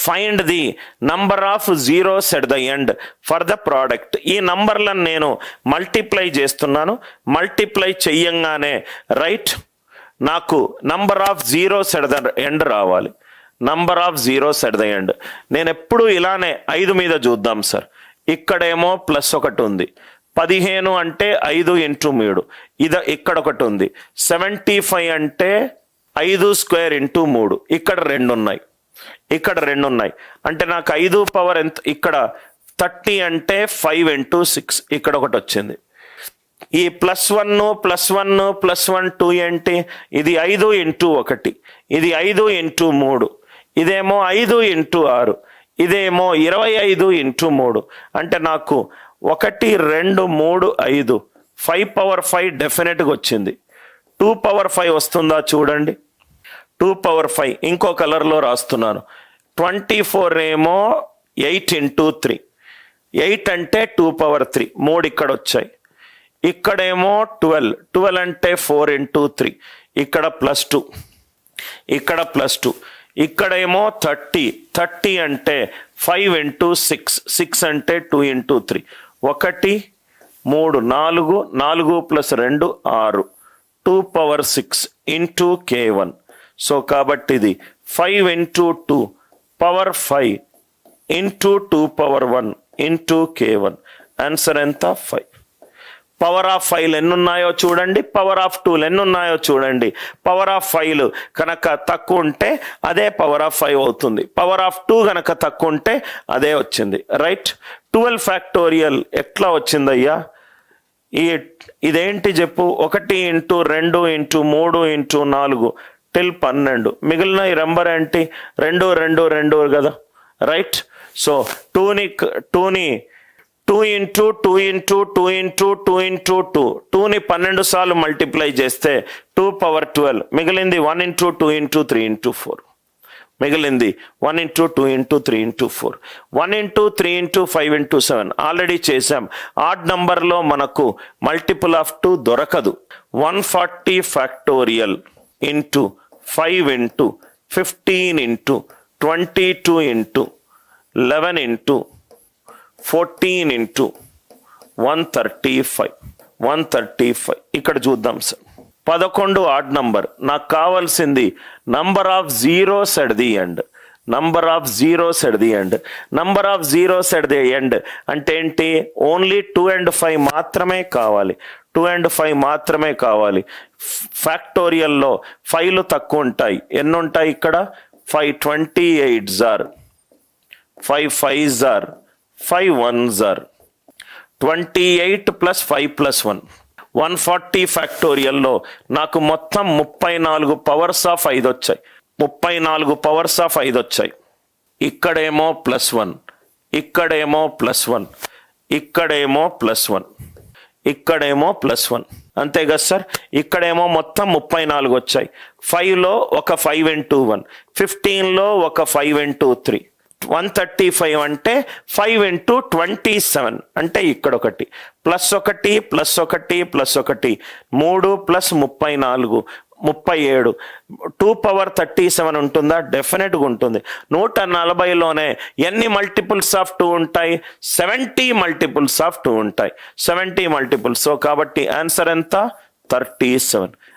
Find the number of zeros at the end for the product. ఈ నంబర్లను నేను multiply చేస్తున్నాను. మల్టిప్లై చెయ్యంగానే రైట్ నాకు number of zeros at the end రావాలి. Number of zeros at the end. నేను ఎప్పుడు ఇలానే 5 మీద చూద్దాం సార్. ఇక్కడేమో +1 ఉంది. 15 అంటే 5 × 3. ఇక్కడ ఒకటి ఉంది. 75 అంటే 5² × 3. ఇక్కడ 2 ఉన్నాయి. ఇక్కడ 2 ఉన్నాయి. అంటే నాకు 5 పవర్ ఎంత? ఇక్కడ 30 అంటే 5 × 6. ఇక్కడ ఒకటి వచ్చింది. ఈ +1 +1 +1 2 ఏంటి? ఇది 5 × 1. ఇది 5 × 3. ఇదేమో 5 × 6. ఇదేమో 25 × 3. అంటే నాకు 1 2 3 5 5 పవర్ 5 డెఫినెట్గా వచ్చింది. 2 పవర్ 5 వస్తుందా చూడండి. 2 పవర్ 5 ఇంకో కలర్లో రాస్తున్నాను. 24 ఏమో 8 × 3. 8 అంటే 2 పవర్ 3. 3 ఇక్కడ వచ్చాయి. ఇక్కడేమో 12 అంటే 4 × 3. ఇక్కడ +2. ఇక్కడ +2. ఇక్కడేమో 30 అంటే 5 × 6. 6 అంటే 2 × 3. 1 3 4 4 + 2 6. 2 పవర్ 6 × K1. సో కాబట్టి ఇది 5 × 2 పవర్ 5 × 2 పవర్ 1 × K1. ఆన్సర్ ఎంత? 5. పవర్ ఆఫ్ 5 ఎన్ని ఉన్నాయో చూడండి. పవర్ ఆఫ్ 2 ఎన్ని ఉన్నాయో చూడండి. పవర్ ఆఫ్ 5 కనుక తక్కువ ఉంటే అదే పవర్ ఆఫ్ 5 అవుతుంది. పవర్ ఆఫ్ 2 కనుక తక్కువ ఉంటే అదే వచ్చింది. రైట్. 12 ఫ్యాక్టోరియల్ ఎట్లా వచ్చిందయ్యా? ఇదేంటి చెప్పు? 1 × 2 × 3 × 4 టిల్ 12. మిగిలిన ఈ నెంబర్ ఏంటి? 2 2 2 కదా. రైట్. సో 2ని 2 × 2 × 2 × 2 × 2 2ని 12 సార్లు మల్టిప్లై చేస్తే 2 పవర్ 12. మిగిలింది 1 × 2 × 3 × 4. మిగిలింది 1 × 2 × 3 × 4. 1 × 3 × 5 × 7 ఆల్రెడీ చేసాం. ఆడ్ నంబర్లో మనకు మల్టిపుల్ ఆఫ్ 2 దొరకదు. 140 ఫ్యాక్టోరియల్ ఇంటూ 5 × 15 × 22 × 11 × 14 × 135. 135 ఇక్కడ చూద్దాం సార్. 11 odd number. నాకు కావాల్సింది number of zeros at the end. Number of zeros at the end. Number of zeros at the end అంటే ఏంటి? ఓన్లీ 2 and 5 మాత్రమే కావాలి. 2 and 5 మాత్రమే కావాలి. ఫ్యాక్టోరియల్లో 5లు తక్కువ ఉంటాయి. ఎన్ని ఉంటాయి ఇక్కడ? 5 28s are 5 5s are 5 1s are 28 + 5 + 1. 140 ఫ్యాక్టోరియల్లో నాకు మొత్తం 34 పవర్స్ ఆఫ్ 5 వచ్చాయి. 34 పవర్స్ ఆఫ్ 5 వచ్చాయి. ఇక్కడేమో +1, ఇక్కడేమో +1, ఇక్కడేమో +1, ఇక్కడేమో +1. అంతే కదా సార్. ఇక్కడేమో మొత్తం 34 వచ్చాయి. 5లో ఒక 5 × 1, 15లో ఒక 5 × 3. 135 అంటే 5 × 27 అంటే ఇక్కడ ఒకటి +1 +1 +1 3 + 34 37. 2 పవర్ 37 ఉంటుందా? డెఫినెట్గా ఉంటుంది. 140లోనే ఎన్ని మల్టిపుల్స్ ఆఫ్ 2 ఉంటాయి? 70 మల్టిపుల్స్ ఆఫ్ 2 ఉంటాయి. 70 మల్టిపుల్స్. సో కాబట్టి ఆన్సర్ ఎంత? 37.